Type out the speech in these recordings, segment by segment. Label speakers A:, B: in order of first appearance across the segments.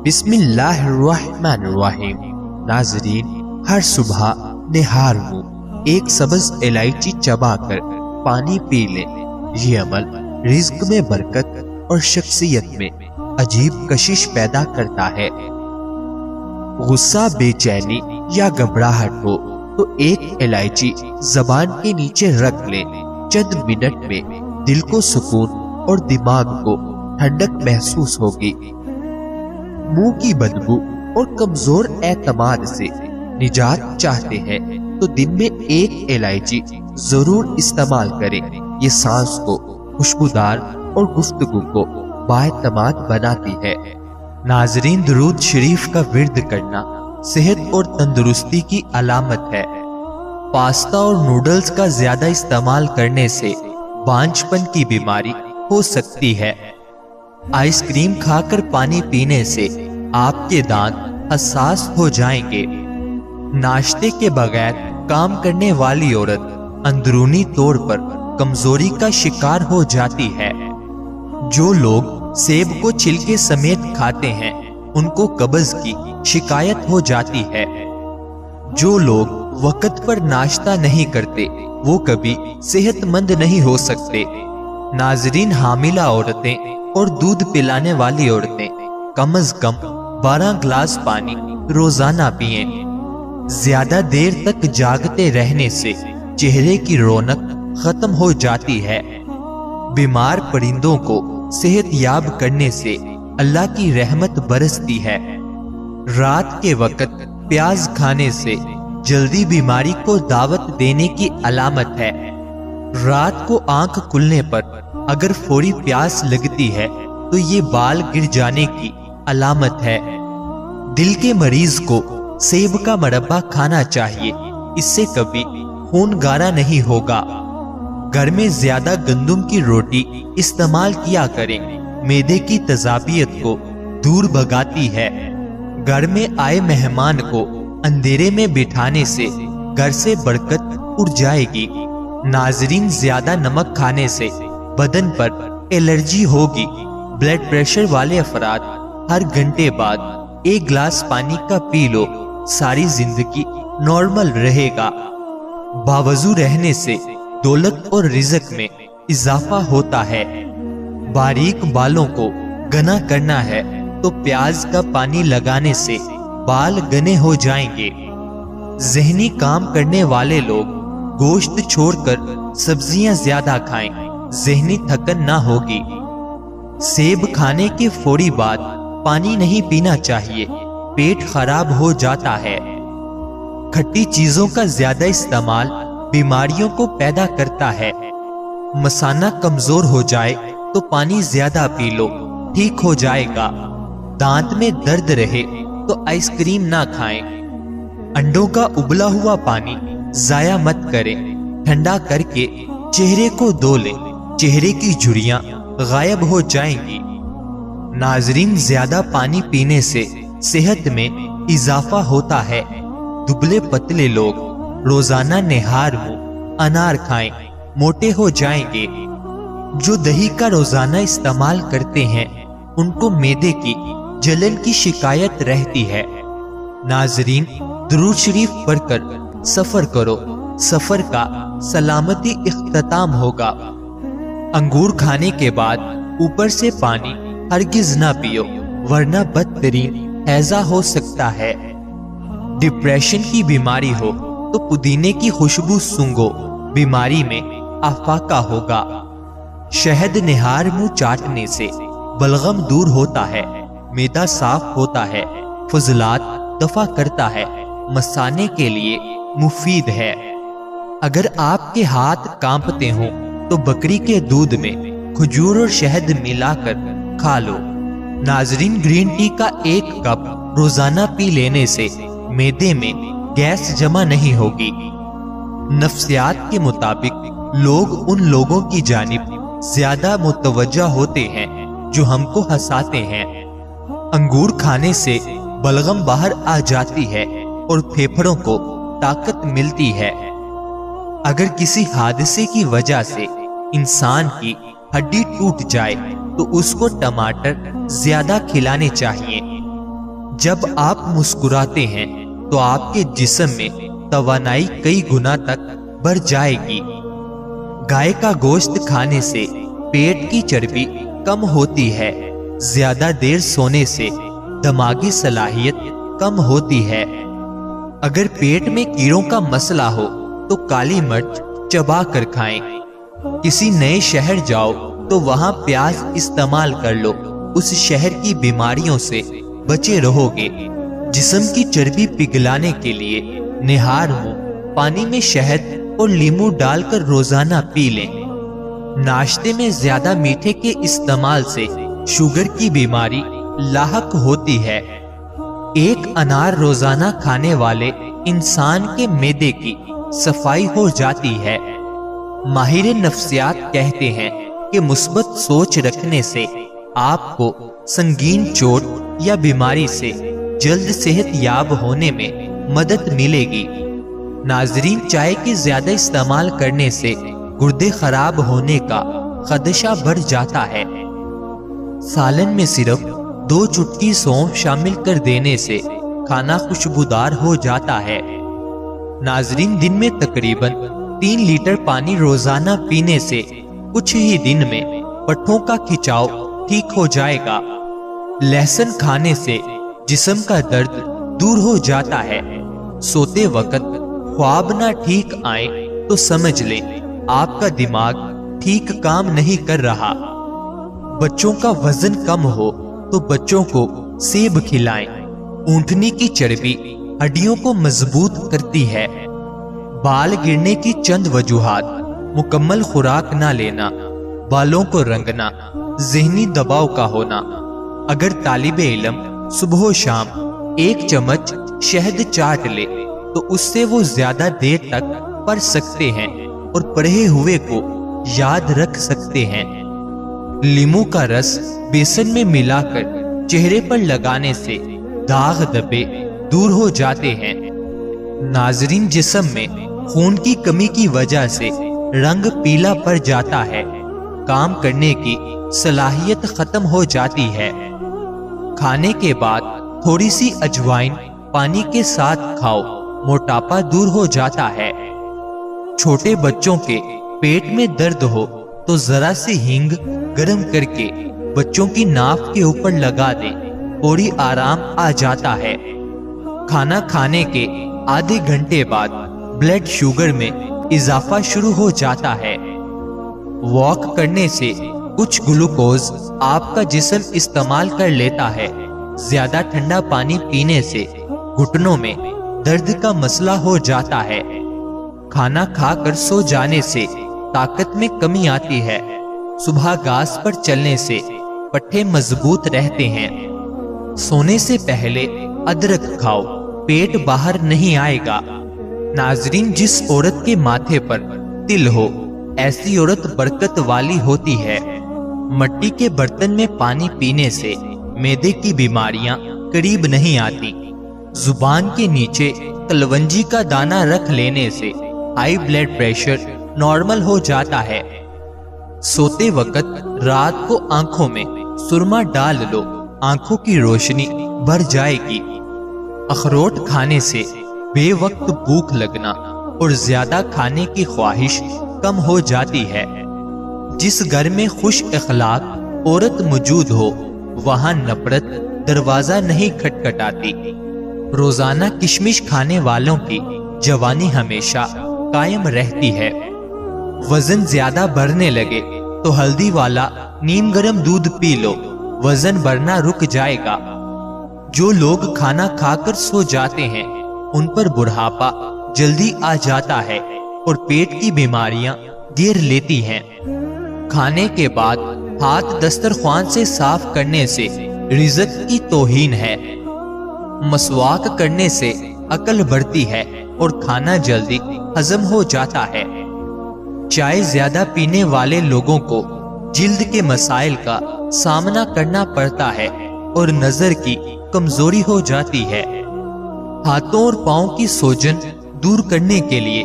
A: بسم اللہ الرحمن الرحیم۔ ناظرین، ہر صبح نہار منہ ایک سبز الائچی چبا کر پانی پی لیں۔ یہ عمل رزق میں برکت اور شخصیت میں عجیب کشش پیدا کرتا ہے۔ غصہ، بے چینی یا گھبراہٹ ہو تو ایک الائچی زبان کے نیچے رکھ لیں۔ چند منٹ میں دل کو سکون اور دماغ کو ٹھنڈک محسوس ہوگی۔ منہ کی بدبو اور کمزور اعتماد سے نجات چاہتے ہیں تو دن میں ایک الائچی ضرور استعمال کریں۔ یہ سانس کو خوشبودار اور گفتگو کو بااعتماد بناتی ہے۔ ناظرین، درود شریف کا ورد کرنا صحت اور تندرستی کی علامت ہے۔ پاستا اور نوڈلز کا زیادہ استعمال کرنے سے بانجھ پن کی بیماری ہو سکتی ہے۔ آئس کریم کھا کر پانی پینے سے آپ کے دانت حساس ہو جائیں گے۔ ناشتے کے بغیر کام کرنے والی عورت اندرونی طور پر کمزوری کا شکار ہو جاتی ہے۔ جو لوگ سیب کو چھلکے سمیت کھاتے ہیں ان کو قبض کی شکایت ہو جاتی ہے۔ جو لوگ وقت پر ناشتہ نہیں کرتے وہ کبھی صحت مند نہیں ہو سکتے۔ ناظرین، حاملہ عورتیں اور دودھ پلانے والی عورتیں کم از کم 12 گلاس پانی روزانہ پئیں۔ زیادہ دیر تک جاگتے رہنے سے چہرے کی رونق ختم ہو جاتی ہے۔ بیمار پرندوں کو صحت یاب کرنے سے اللہ کی رحمت برستی ہے۔ رات کے وقت پیاز کھانے سے جلدی بیماری کو دعوت دینے کی علامت ہے۔ رات کو آنکھ کھلنے پر اگر فوری پیاس لگتی ہے تو یہ بال گر جانے کی علامت ہے۔ دل کے مریض کو سیب کا مربع کھانا چاہیے، اس سے کبھی خون گارا نہیں ہوگا۔ گھر میں زیادہ گندم کی روٹی استعمال کیا کریں، معدے کی تیزابیت کو دور بھگاتی ہے۔ گھر میں آئے مہمان کو اندھیرے میں بٹھانے سے گھر سے برکت اڑ جائے گی۔ ناظرین، زیادہ نمک کھانے سے بدن پر الرجی ہوگی۔ بلڈ پریشر والے افراد ہر گھنٹے بعد 1 گلاس پانی کا پی لو، ساری زندگی نارمل رہے گا۔ باوضو رہنے سے دولت اور رزق میں اضافہ ہوتا ہے۔ باریک بالوں کو گنا کرنا ہے تو پیاز کا پانی لگانے سے بال گنے ہو جائیں گے۔ ذہنی کام کرنے والے لوگ گوشت چھوڑ کر سبزیاں زیادہ کھائیں، ذہنی تھکن نہ ہوگی۔ سیب کھانے کے فوری بعد پانی نہیں پینا چاہیے، پیٹ خراب ہو جاتا ہے۔ کھٹی چیزوں کا زیادہ استعمال بیماریوں کو پیدا کرتا ہے۔ مثانہ کمزور ہو جائے تو پانی زیادہ پی لو، ٹھیک ہو جائے گا۔ دانت میں درد رہے تو آئس کریم نہ کھائیں۔ انڈوں کا ابلا ہوا پانی ضائع مت کریں، ٹھنڈا کر کے چہرے کو دھو لیں، چہرے کی جھریاں غائب ہو جائیں گی۔ ناظرین، زیادہ پانی پینے سے صحت میں اضافہ ہوتا ہے۔ دبلے پتلے لوگ روزانہ نہار منہ انار کھائیں، موٹے ہو جائیں گے۔ جو دہی کا روزانہ استعمال کرتے ہیں ان کو معدے کی جلن کی شکایت رہتی ہے۔ ناظرین، درود شریف پڑھ کر سفر کرو، سفر کا سلامتی اختتام ہوگا۔ انگور کھانے کے بعد اوپر سے پانی ہرگز نہ پیو ورنہ بدترین ہیضہ ہو سکتا ہے۔ ڈپریشن کی بیماری ہو تو پودینے کی خوشبو سونگھو، بیماری میں افاقہ ہوگا۔ شہد نہار منہ چاٹنے سے بلغم دور ہوتا ہے، معدہ صاف ہوتا ہے، فضلات دفع کرتا ہے، مثانے کے لیے مفید ہے۔ اگر آپ کے ہاتھ کانپتے ہوں تو بکری کے دودھ میں کھجور اور شہد ملا کر کھا لو۔ ناظرین، گرین ٹی کا 1 کپ روزانہ پی لینے سے معدے میں گیس جمع نہیں ہوگی۔ نفسیات کے مطابق لوگ ان لوگوں کی جانب زیادہ متوجہ ہوتے ہیں جو ہم کو ہنساتے ہیں۔ انگور کھانے سے بلغم باہر آ جاتی ہے اور پھیپھڑوں کو طاقت ملتی ہے۔ اگر کسی حادثے کی وجہ سے انسان کی ہڈی ٹوٹ جائے تو اس کو ٹماٹر زیادہ کھلانے چاہیے۔ جب آپ مسکراتے ہیں تو آپ کے جسم میں توانائی کئی گنا تک بڑھ جائے گی۔ گائے کا گوشت کھانے سے پیٹ کی چربی کم ہوتی ہے۔ زیادہ دیر سونے سے دماغی صلاحیت کم ہوتی ہے۔ اگر پیٹ میں کیڑوں کا مسئلہ ہو تو کالی مرچ چبا کر کھائیں۔ کسی نئے شہر جاؤ تو وہاں پیاز استعمال کر لو، اس شہر کی بیماریوں سے بچے رہو گے۔ جسم کی چربی پگھلانے کے لیے نہار منہ پانی میں شہد اور لیمو ڈال کر روزانہ پی لیں۔ ناشتے میں زیادہ میٹھے کے استعمال سے شوگر کی بیماری لاحق ہوتی ہے۔ ایک انار روزانہ کھانے والے انسان کے معدے کی صفائی ہو جاتی ہے۔ ماہر نفسیات کہتے ہیں کہ مثبت سوچ رکھنے سے آپ کو سنگین چوٹ یا بیماری سے جلد صحت یاب ہونے میں مدد ملے گی۔ ناظرین، چائے کے زیادہ استعمال کرنے سے گردے خراب ہونے کا خدشہ بڑھ جاتا ہے۔ سالن میں صرف 2 چٹکی سونف شامل کر دینے سے کھانا خوشبودار ہو جاتا ہے۔ ناظرین، دن میں تقریباً 3 لیٹر پانی روزانہ پینے سے کچھ ہی دن میں پٹھوں کا کھچاؤ ٹھیک ہو جائے گا۔ لہسن کھانے سے جسم کا درد دور ہو جاتا ہے۔ سوتے وقت خواب نہ ٹھیک آئیں تو سمجھ لیں آپ کا دماغ ٹھیک کام نہیں کر رہا۔ بچوں کا وزن کم ہو تو بچوں کو سیب کھلائیں۔ اونٹنی کی چربی ہڈیوں کو مضبوط کرتی ہے۔ بال گرنے کی چند وجوہات: مکمل خوراک نہ لینا، بالوں کو رنگنا، ذہنی دباؤ کا ہونا۔ اگر طالب علم صبح و شام 1 چمچ شہد چاٹ لے تو اس سے وہ زیادہ دیر تک پڑھ سکتے ہیں اور پڑھے ہوئے کو یاد رکھ سکتے ہیں۔ لیمو کا رس بیسن میں ملا کر چہرے پر لگانے سے داغ دبے دور ہو جاتے ہیں۔ ناظرین، جسم میں خون کی کمی کی وجہ سے رنگ پیلا پڑ جاتا ہے، کام کرنے کی صلاحیت ختم ہو جاتی ہے۔ کھانے کے بعد تھوڑی سی اجوائن پانی کے ساتھ کھاؤ، موٹاپا دور ہو جاتا ہے۔ چھوٹے بچوں کے پیٹ میں درد ہو تو ذرا سی ہینگ گرم کر کے بچوں کی ناف کے اوپر لگا دیں، تھوڑی آرام آ جاتا ہے۔ کھانا کھانے کے آدھے گھنٹے بعد بلڈ شوگر میں اضافہ شروع ہو جاتا ہے۔ واک کرنے سے کچھ گلوکوز آپ کا جسم استعمال کر لیتا ہے۔ زیادہ ٹھنڈا پانی پینے سے گھٹنوں میں درد کا مسئلہ ہو جاتا ہے۔ کھانا کھا کر سو جانے سے طاقت میں کمی آتی ہے۔ صبح گھاس پر چلنے سے پٹھے مضبوط رہتے ہیں۔ سونے سے پہلے ادرک کھاؤ، پیٹ باہر نہیں آئے گا۔ ناظرین، جس عورت کے ماتھے پر تل ہو ایسی عورت برکت والی ہوتی ہے۔ مٹی کے برتن میں پانی پینے سے معدے کی بیماریاں قریب نہیں آتی۔ زبان کے نیچے کلونجی کا دانہ رکھ لینے سے ہائی بلڈ پریشر نارمل ہو جاتا ہے۔ سوتے وقت رات کو آنکھوں میں سرما ڈال لو، آنکھوں کی روشنی بڑھ جائے گی۔ اخروٹ کھانے سے بے وقت بھوک لگنا اور زیادہ کھانے کی خواہش کم ہو جاتی ہے۔ جس گھر میں خوش اخلاق عورت موجود ہو وہاں نفرت دروازہ نہیں کھٹکھٹاتی۔ روزانہ کشمش کھانے والوں کی جوانی ہمیشہ قائم رہتی ہے۔ وزن زیادہ بڑھنے لگے تو ہلدی والا نیم گرم دودھ پی لو، وزن بڑھنا رک جائے گا۔ جو لوگ کھانا کھا کر سو جاتے ہیں ان پر بڑھاپا جلدی آ جاتا ہے اور پیٹ کی بیماریاں گھیر لیتی ہیں۔ کھانے کے بعد ہاتھ دسترخوان سے صاف کرنے سے رزق کی توہین ہے۔ مسواک کرنے سے عقل بڑھتی ہے اور کھانا جلدی ہضم ہو جاتا ہے۔ چائے زیادہ پینے والے لوگوں کو جلد کے مسائل کا سامنا کرنا پڑتا ہے اور نظر کی کمزوری ہو جاتی ہے۔ ہاتھوں اور پاؤں کی سوجن دور کرنے کے لیے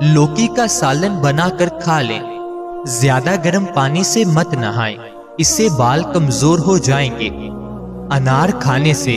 A: لوکی کا سالن بنا کر کھا لیں۔ زیادہ گرم پانی سے مت نہائیں، اس سے بال کمزور ہو جائیں گے۔ انار کھانے سے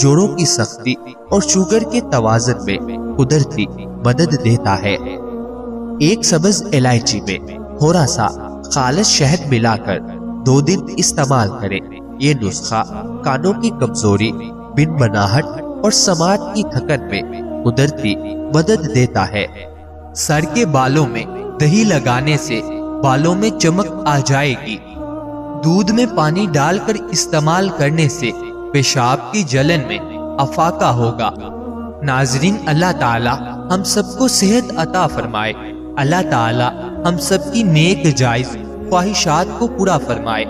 A: جوڑوں کی سختی اور شوگر کے توازن میں قدرتی مدد دیتا ہے۔ ایک سبز الائچی میں تھوڑا سا خالص شہد ملا کر 2 دن استعمال کریں۔ یہ نسخہ کانوں کی کمزوری، بن بناہٹ اور سماعت کی تھکن میں قدرتی مدد دیتا ہے۔ سر کے بالوں میں دہی لگانے سے بالوں میں چمک آ جائے گی۔ دودھ میں پانی ڈال کر استعمال کرنے سے پیشاب کی جلن میں افاقہ ہوگا۔ ناظرین، اللہ تعالی ہم سب کو صحت عطا فرمائے۔ اللہ تعالی ہم سب کی نیک جائز خواہشات کو پورا فرمائے۔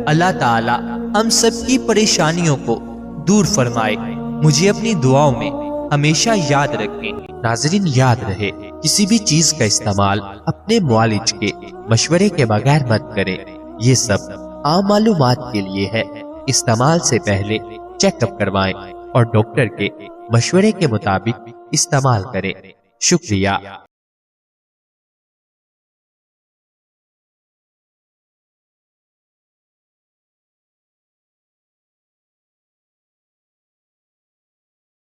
A: اللہ تعالی ہم سب کی پریشانیوں کو دور فرمائے۔ مجھے اپنی دعاؤں میں ہمیشہ یاد رکھیں۔ ناظرین، یاد رہے کسی بھی چیز کا استعمال اپنے معالج کے مشورے کے بغیر مت کریں۔ یہ سب عام معلومات کے لیے ہے۔ استعمال سے پہلے چیک اپ کروائیں اور ڈاکٹر کے مشورے کے مطابق استعمال کریں۔ شکریہ۔